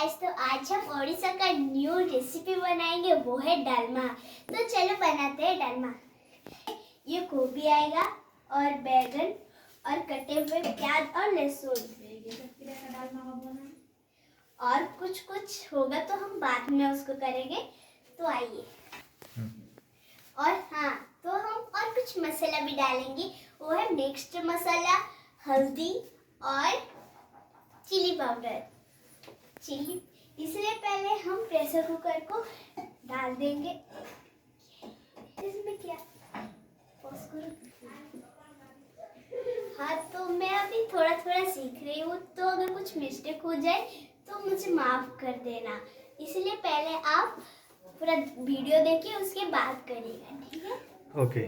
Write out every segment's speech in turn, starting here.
Guys, तो आज हम ओडिशा का न्यू रेसिपी बनाएंगे, वो है डालमा। तो चलो बनाते हैं डालमा। ये गोभी आएगा और बैगन और कटे हुए प्याज और लहसुन और कुछ होगा तो हम बाद में उसको करेंगे। तो आइए। और हाँ, तो हम और कुछ मसाला भी डालेंगे, वो है नेक्स्ट मसाला, हल्दी और चिली पाउडर। इसलिए पहले हम प्रेशर कुकर को डाल देंगे। इसमें क्या हाँ, तो मैं अभी थोड़ा थोड़ा सीख रही हूँ, तो अगर कुछ मिस्टेक हो जाए तो मुझे माफ कर देना। इसलिए पहले आप पूरा वीडियो देखिए, उसके बाद करिएगा, ठीक है? ओके।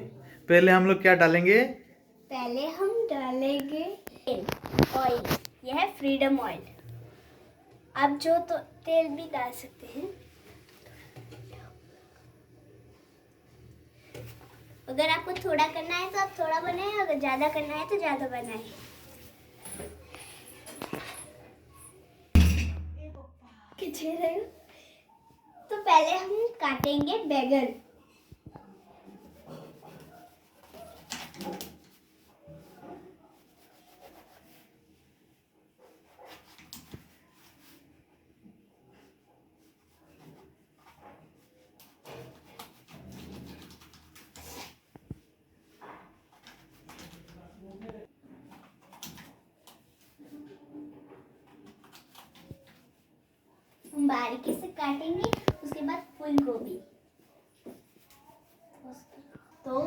पहले हम लोग क्या डालेंगे? पहले हम डालेंगे ऑयल। यह है फ्रीडम ऑयल। आप जो तो तेल भी डाल सकते हैं। अगर आपको थोड़ा करना है तो आप थोड़ा बनाएं, अगर ज्यादा करना है तो ज्यादा बनाएं। तो पहले हम काटेंगे बैगन। हम बारीकी से काटेंगे। उसके बाद फूल गोभी। तो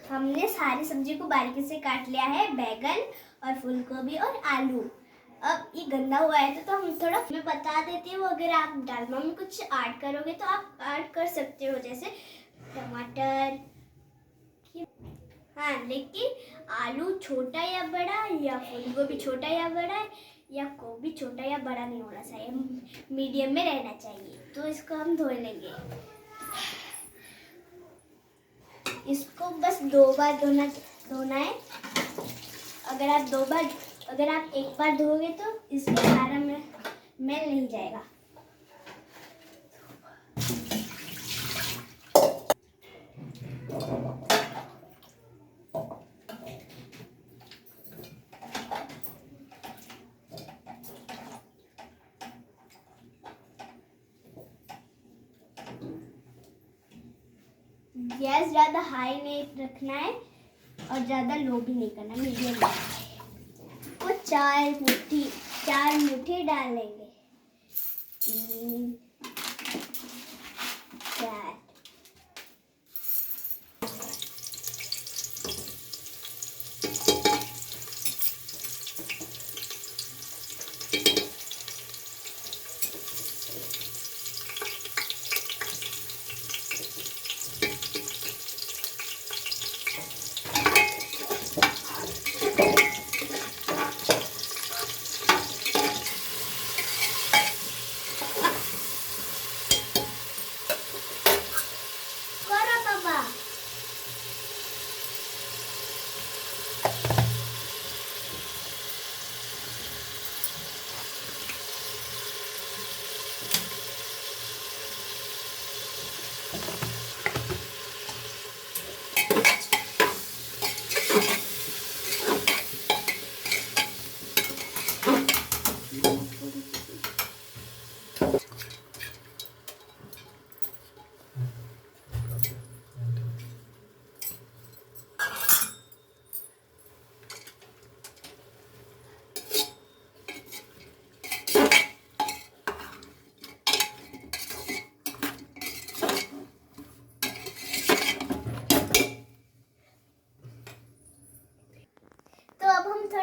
हमने सारी सब्जी को बारीकी से काट लिया है, बैगन और फूल गोभी और आलू। अब ये गंदा हुआ है तो हम थोड़ा मैं बता देती हूँ, अगर आप डालमा में कुछ ऐड करोगे तो आप ऐड कर सकते हो, जैसे टमाटर। हाँ, लेकिन आलू छोटा या बड़ा, या फूल गोभी छोटा या बड़ा, या गोभी छोटा या बड़ा नहीं होना चाहिए, मीडियम में रहना चाहिए। तो इसको हम धो लेंगे। इसको बस 2 बार धोना है। अगर आप एक बार धोगे तो इसमें सारा मैल नहीं जाएगा। गैस ज़्यादा हाई नहीं रखना है और ज़्यादा लो भी नहीं करना, मीडियम में। वो 4 मुट्ठी डालेंगे। 3 4।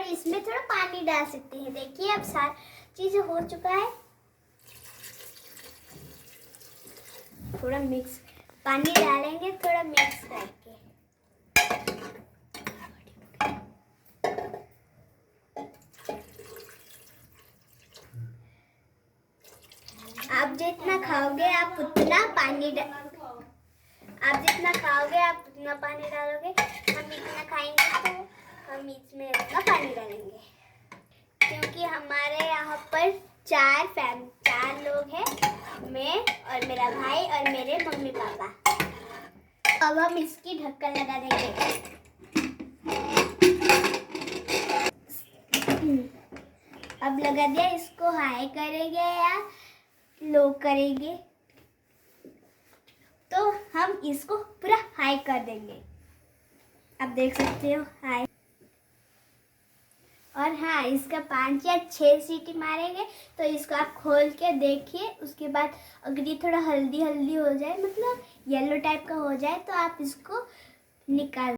इसमें थोड़ा पानी डाल सकते हैं। देखिए अब सारी चीजें हो चुका है। थोड़ा मिक्स पानी डालेंगे, थोड़ा मिक्स करके। आप जितना खाओगे आप उतना पानी डालोगे। हम इतना खाएंगे तो हम इसमें उतना पानी डालेंगे, क्योंकि हमारे यहाँ पर चार लोग हैं, मैं और मेरा भाई और मेरे मम्मी पापा। अब हम इसकी ढक्कन लगा देंगे। अब लगा दिया, इसको हाई करेंगे या लो करेंगे, तो हम इसको पूरा हाई कर देंगे। आप देख सकते हो हाई। और हाँ, इसका 5 या 6 सीटी मारेंगे तो इसको आप खोल के देखिए। उसके बाद अगर ये थोड़ा हल्दी हल्दी हो जाए, मतलब येलो टाइप का हो जाए, तो आप इसको निकाल